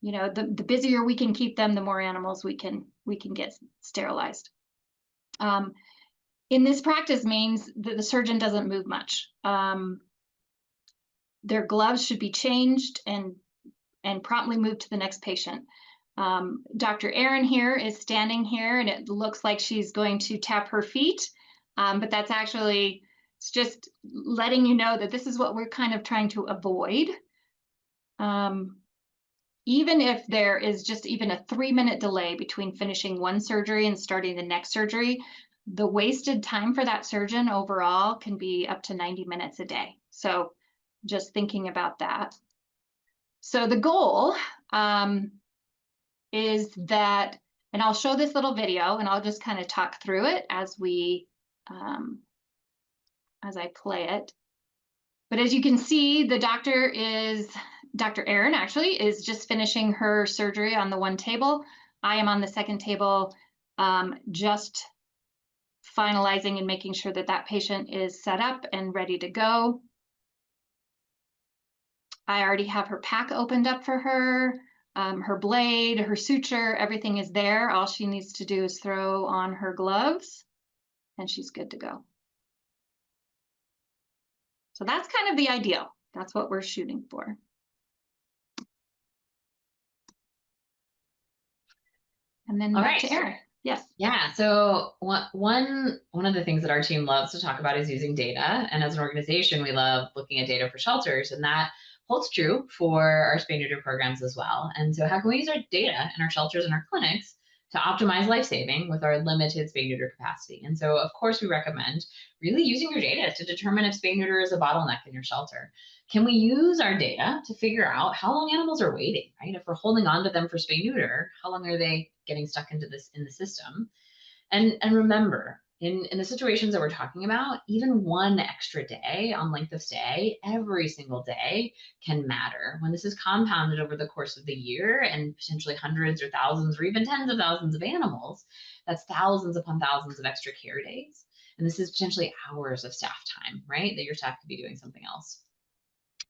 you know, the busier we can keep them, the more animals we can get sterilized. In this practice means that the surgeon doesn't move much. Their gloves should be changed and promptly moved to the next patient. Dr. Erin here is standing here, and it looks like she's going to tap her feet, but that's actually, it's just letting you know that this is what we're kind of trying to avoid. Even if there is just even a 3-minute delay between finishing one surgery and starting the next surgery, the wasted time for that surgeon overall can be up to 90 minutes a day. So just thinking about that. So the goal is that, and I'll show this little video and I'll just kind of talk through it as I play it. But as you can see, Dr. Erin actually is just finishing her surgery on the one table. I am on the second table, just finalizing and making sure that that patient is set up and ready to go. I already have her pack opened up for her. Her blade, her suture, everything is there. All she needs to do is throw on her gloves and she's good to go. So that's kind of the ideal. That's what we're shooting for. And then back to Erin. Yes. Yeah. So one of the things that our team loves to talk about is using data. And as an organization, we love looking at data for shelters, and that holds true for our spay neuter programs as well. And so how can we use our data in our shelters and our clinics to optimize life-saving with our limited spay neuter capacity? And so of course we recommend really using your data to determine if spay neuter is a bottleneck in your shelter. Can we use our data to figure out how long animals are waiting, right? If we're holding on to them for spay neuter, how long are they getting stuck into this in the system? And remember, in the situations that we're talking about, even one extra day on length of stay every single day can matter. When this is compounded over the course of the year and potentially hundreds or thousands or even tens of thousands of animals, that's thousands upon thousands of extra care days. And this is potentially hours of staff time, right? That your staff could be doing something else.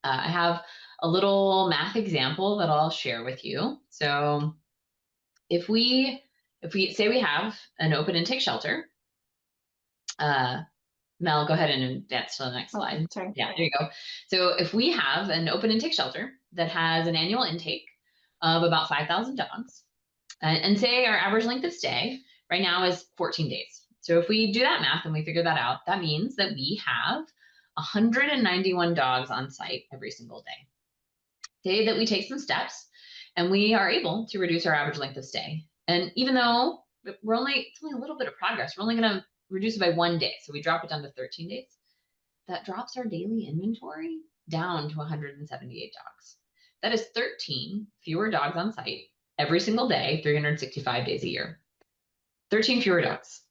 I have a little math example that I'll share with you. So if we say we have an open intake shelter, Mel, go ahead and advance to the next slide. Sorry. Yeah, there you go. So if we have an open intake shelter that has an annual intake of about 5,000 dogs, and say our average length of stay right now is 14 days. So if we do that math and we figure that out, that means that we have 191 dogs on site every single day. Say that we take some steps and we are able to reduce our average length of stay. And even though it's only a little bit of progress, we're only going to reduce it by 1 day. So we drop it down to 13 days. That drops our daily inventory down to 178 dogs. That is 13 fewer dogs on site every single day, 365 days a year. 13 fewer dogs.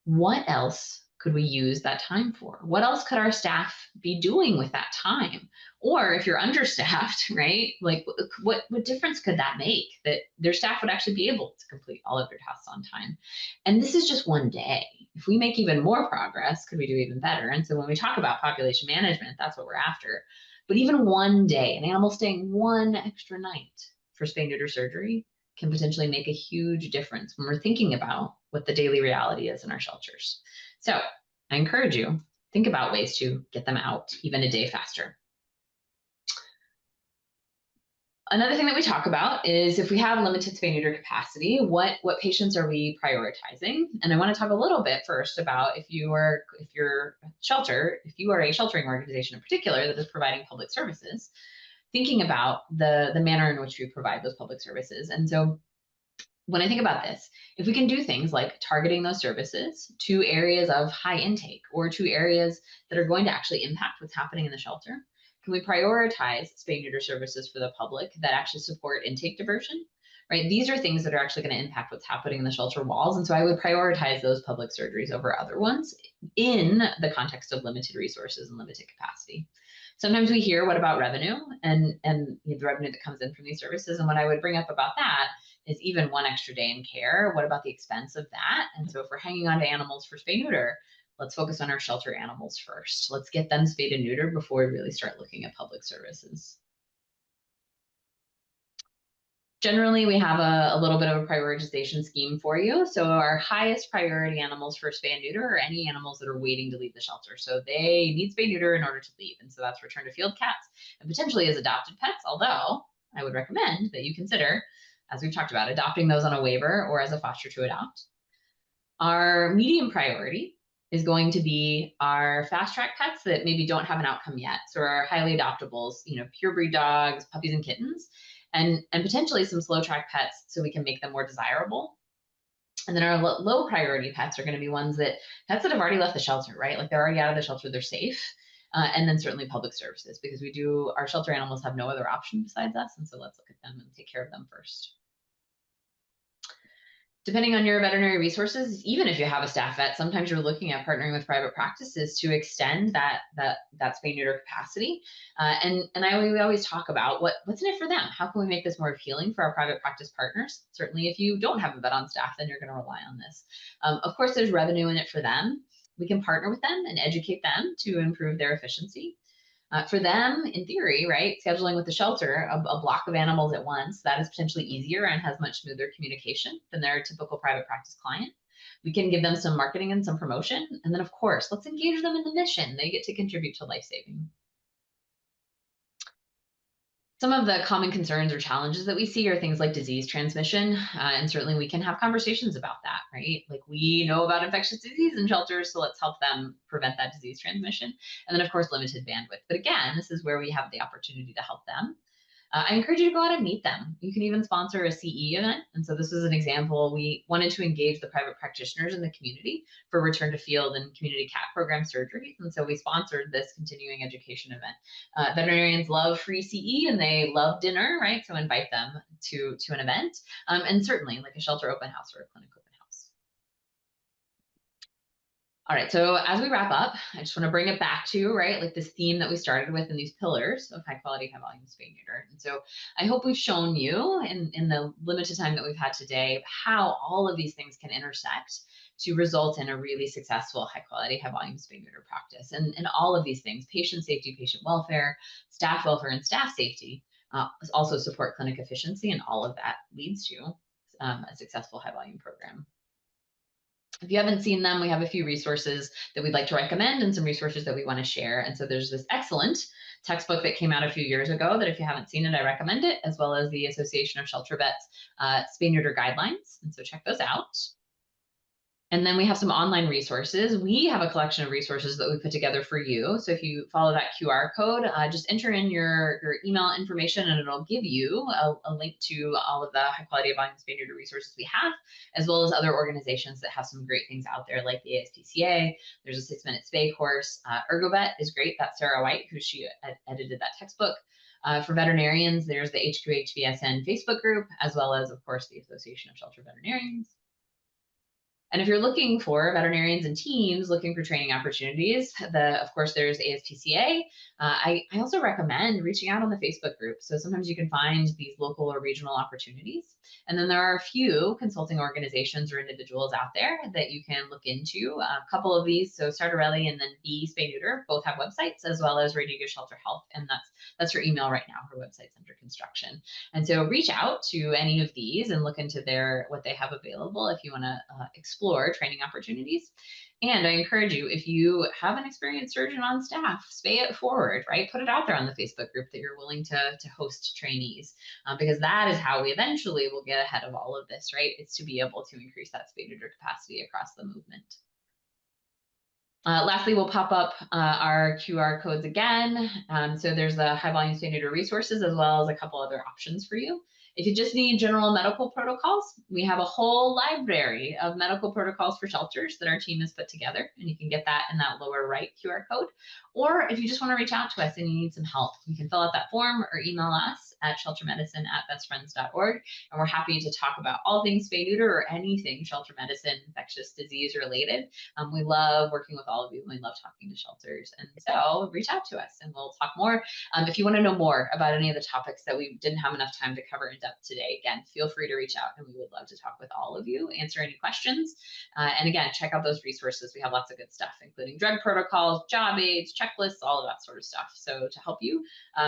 What else could we use that time for? What else could our staff be doing with that time? Or if you're understaffed, right? Like what difference could that make that their staff would actually be able to complete all of their tasks on time? And this is just 1 day. If we make even more progress, could we do even better? And so when we talk about population management, that's what we're after. But even 1 day, an animal staying 1 extra night for spay neuter surgery can potentially make a huge difference when we're thinking about what the daily reality is in our shelters. So I encourage you, think about ways to get them out even a day faster. Another thing that we talk about is if we have limited spay neuter capacity, what patients are we prioritizing? And I want to talk a little bit first about if you are a sheltering organization in particular that is providing public services, thinking about the manner in which we provide those public services. And so when I think about this, if we can do things like targeting those services to areas of high intake or to areas that are going to actually impact what's happening in the shelter, can we prioritize spay neuter services for the public that actually support intake diversion right? These are things that are actually going to impact what's happening in the shelter walls. And so I would prioritize those public surgeries over other ones in the context of limited resources and limited capacity. Sometimes we hear, what about revenue and the revenue that comes in from these services? And what I would bring up about that is even one extra day in care. What about the expense of that? And so if we're hanging on to animals for spay neuter, let's focus on our shelter animals first. Let's get them spayed and neutered before we really start looking at public services. Generally, we have a little bit of a prioritization scheme for you. So our highest priority animals for spay and neuter are any animals that are waiting to leave the shelter. So they need spay neuter in order to leave. And so that's return to field cats and potentially as adopted pets, although I would recommend that you consider, as we've talked about, adopting those on a waiver or as a foster to adopt. Our medium priority is going to be our fast track pets that maybe don't have an outcome yet. So our highly adoptables, pure breed dogs, puppies and kittens, and potentially some slow track pets so we can make them more desirable. And then our low priority pets are going to be pets that have already left the shelter, right? Like they're already out of the shelter, they're safe. And then certainly public services, because our shelter animals have no other option besides us. And so let's look at them and take care of them first. Depending on your veterinary resources, even if you have a staff vet, sometimes you're looking at partnering with private practices to extend that spay neuter capacity. We always talk about what's in it for them. How can we make this more appealing for our private practice partners? Certainly, if you don't have a vet on staff, then you're going to rely on this. Of course, there's revenue in it for them. We can partner with them and educate them to improve their efficiency. For them, in theory, right, scheduling with the shelter a block of animals at once, that is potentially easier and has much smoother communication than their typical private practice client. We can give them some marketing and some promotion. And then, of course, let's engage them in the mission. They get to contribute to life-saving. Some of the common concerns or challenges that we see are things like disease transmission. And certainly we can have conversations about that, right? Like we know about infectious disease in shelters, so let's help them prevent that disease transmission. And then of course, limited bandwidth. But again, this is where we have the opportunity to help them. I encourage you to go out and meet them. You can even sponsor a CE event. And so this was an example. We wanted to engage the private practitioners in the community for return to field and community cat program surgeries. And so we sponsored this continuing education event. Veterinarians love free CE and they love dinner, right? So invite them to an event. And certainly like a shelter open house or a clinic open house. All right, so as we wrap up, I just want to bring it back to, right, like this theme that we started with in these pillars of high quality, high volume spay neuter. And so I hope we've shown you in the limited time that we've had today how all of these things can intersect to result in a really successful high quality, high volume spay neuter practice. And all of these things, patient safety, patient welfare, and staff safety, also support clinic efficiency, and all of that leads to a successful high volume program. If you haven't seen them, we have a few resources that we'd like to recommend and some resources that we want to share. And so there's this excellent textbook that came out a few years ago that if you haven't seen it, I recommend it, as well as the Association of Shelter Vets Spay Neuter Guidelines. And so check those out. And then we have some online resources. We have a collection of resources that we put together for you. So if you follow that QR code, just enter in your email information and it'll give you a link to all of the high quality volume spay neuter resources we have, as well as other organizations that have some great things out there like the ASPCA. There's a 6-minute spay course. ErgoVet is great. That's Sarah White, who she edited that textbook. For veterinarians, there's the HQHVSN Facebook group, as well as, of course, the Association of Shelter Veterinarians. And if you're looking for veterinarians and teams looking for training opportunities, of course, there's ASPCA. I also recommend reaching out on the Facebook group. So sometimes you can find these local or regional opportunities. And then there are a few consulting organizations or individuals out there that you can look into. A couple of these, so Sartorelli and then Be Spay Neuter, both have websites, as well as Radiga Shelter Health. And that's her email right now. Her website's under construction. And so reach out to any of these and look into what they have available if you want to explore training opportunities. And I encourage you, if you have an experienced surgeon on staff, spay it forward, right? Put it out there on the Facebook group that you're willing to host trainees, because that is how we eventually will get ahead of all of this, right? It's to be able to increase that spay neuter capacity across the movement. Lastly, we'll pop up our QR codes again. So there's the high volume spay neuter resources, as well as a couple other options for you. If you just need general medical protocols, we have a whole library of medical protocols for shelters that our team has put together, and you can get that in that lower right QR code. Or if you just want to reach out to us and you need some help, you can fill out that form or email us, at sheltermedicine@bestfriends.org. And we're happy to talk about all things spay neuter or anything shelter medicine, infectious disease related. We love working with all of you. We love talking to shelters. And so reach out to us and we'll talk more. If you want to know more about any of the topics that we didn't have enough time to cover in depth today, again, feel free to reach out and we would love to talk with all of you, answer any questions. And again, check out those resources. We have lots of good stuff, including drug protocols, job aids, checklists, all of that sort of stuff. So to help you,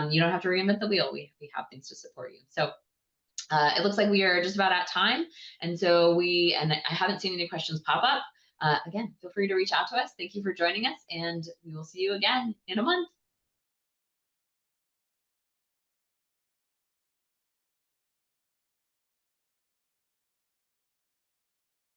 you don't have to reinvent the wheel. We have things to support you. So it looks like we are just about at time. And so I haven't seen any questions pop up. Again, feel free to reach out to us. Thank you for joining us, and we will see you again in a month.